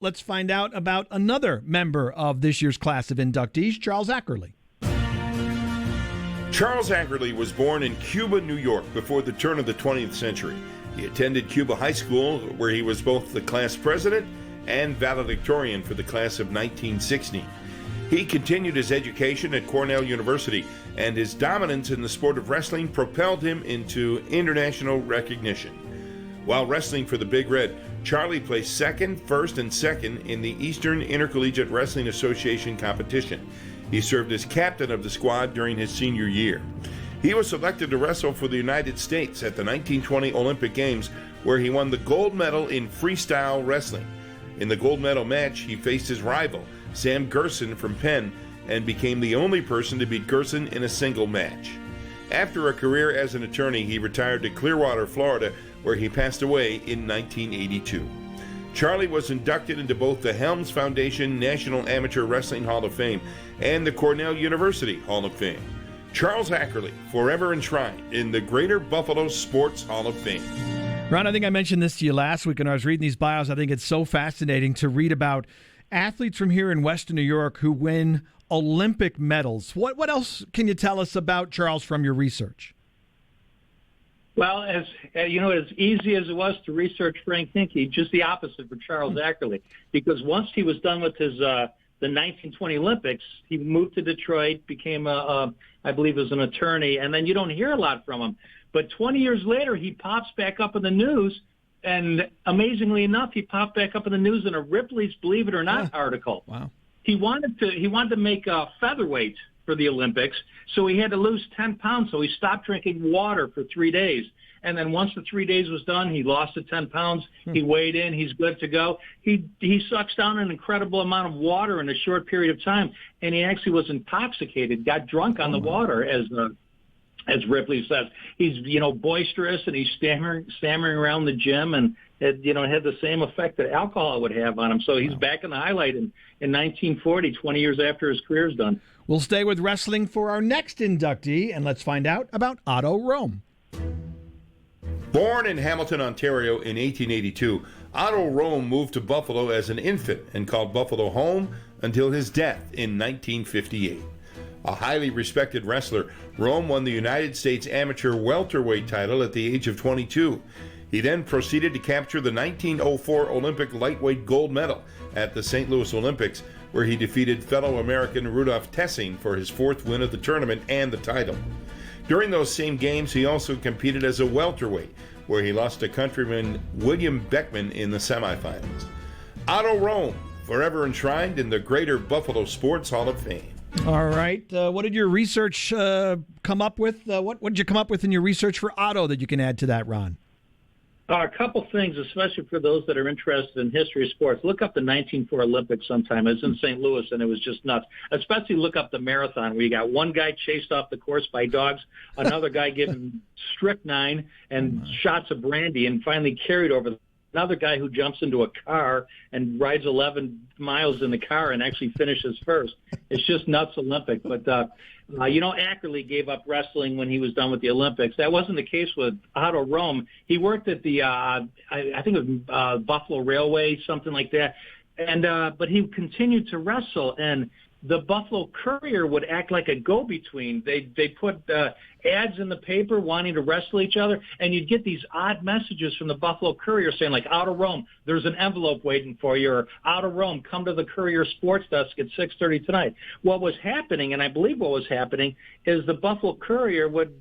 let's find out about another member of this year's class of inductees, Charles Ackerly. Charles Ackerly was born in Cuba, New York, before the turn of the 20th century. He attended Cuba High School, where he was both the class president and valedictorian for the class of 1960. He continued his education at Cornell University, and his dominance in the sport of wrestling propelled him into international recognition. While wrestling for the Big Red, Charlie placed second, first, and second in the Eastern Intercollegiate Wrestling Association competition. He served as captain of the squad during his senior year. He was selected to wrestle for the United States at the 1920 Olympic Games, where he won the gold medal in freestyle wrestling. In the gold medal match, he faced his rival, Sam Gerson from Penn, and became the only person to beat Gerson in a single match. After a career as an attorney, he retired to Clearwater, Florida, where he passed away in 1982. Charlie was inducted into both the Helms Foundation National Amateur Wrestling Hall of Fame and the Cornell University Hall of Fame. Charles Ackerly, forever enshrined in the Greater Buffalo Sports Hall of Fame. Ron, I think I mentioned this to you last week when I was reading these bios. I think it's so fascinating to read about athletes from here in Western New York who win Olympic medals. What else can you tell us about Charles from your research? Well, as easy as it was to research Frank Hinkey, just the opposite for Charles Ackerly, because once he was done with his the 1920 Olympics, he moved to Detroit, became I believe, as an attorney, and then you don't hear a lot from him. But 20 years later, he pops back up in the news, and amazingly enough, he popped back up in the news in a Ripley's Believe It or Not article. Wow. He wanted to make a featherweight for the Olympics, so he had to lose 10 pounds, so he stopped drinking water for 3 days. And then once the 3 days was done, he lost the 10 pounds. He weighed in. He's good to go. He sucks down an incredible amount of water in a short period of time, and he actually was intoxicated, got drunk on the water, as Ripley says. He's, boisterous, and he's stammering around the gym, and it had the same effect that alcohol would have on him. So he's back in the highlight in 1940, 20 years after his career's done. We'll stay with wrestling for our next inductee, and let's find out about Otto Roehm. Born in Hamilton, Ontario in 1882, Otto Roehm moved to Buffalo as an infant and called Buffalo home until his death in 1958. A highly respected wrestler, Roehm won the United States Amateur Welterweight title at the age of 22. He then proceeded to capture the 1904 Olympic lightweight gold medal at the St. Louis Olympics, where he defeated fellow American Rudolph Tessing for his fourth win of the tournament and the title. During those same games, he also competed as a welterweight, where he lost to countryman William Beckman in the semifinals. Otto Roehm, forever enshrined in the Greater Buffalo Sports Hall of Fame. All right. What did your research come up with? What did you come up with in your research for Otto that you can add to that, Ron? A couple things, especially for those that are interested in history of sports. Look up the 1904 Olympics sometime. It was in St. Louis, and it was just nuts. Especially look up the marathon, where you got one guy chased off the course by dogs, another guy given strychnine and shots of brandy, and finally carried over another guy who jumps into a car and rides 11 miles in the car and actually finishes first. It's just nuts Olympic. But, Ackerly gave up wrestling when he was done with the Olympics. That wasn't the case with Otto Roehm. He worked at the, I think it was Buffalo Railway, something like that. And but he continued to wrestle, and the Buffalo Courier would act like a go-between. They put ads in the paper wanting to wrestle each other, and you'd get these odd messages from the Buffalo Courier saying, like, Otto Roehm, there's an envelope waiting for you, or Otto Roehm, come to the Courier Sports Desk at 6:30 tonight. What was happening, and I believe what was happening, is the Buffalo Courier would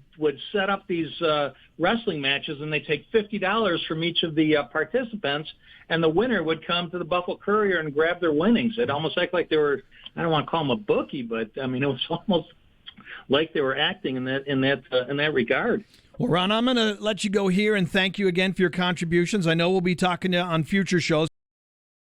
set up these wrestling matches, and they take $50 from each of the participants, and the winner would come to the Buffalo Courier and grab their winnings. It almost acted like they were, I don't want to call them a bookie, but I mean, it was almost like they were acting in that regard. Well, Ron, I'm going to let you go here and thank you again for your contributions. I know we'll be talking to you on future shows.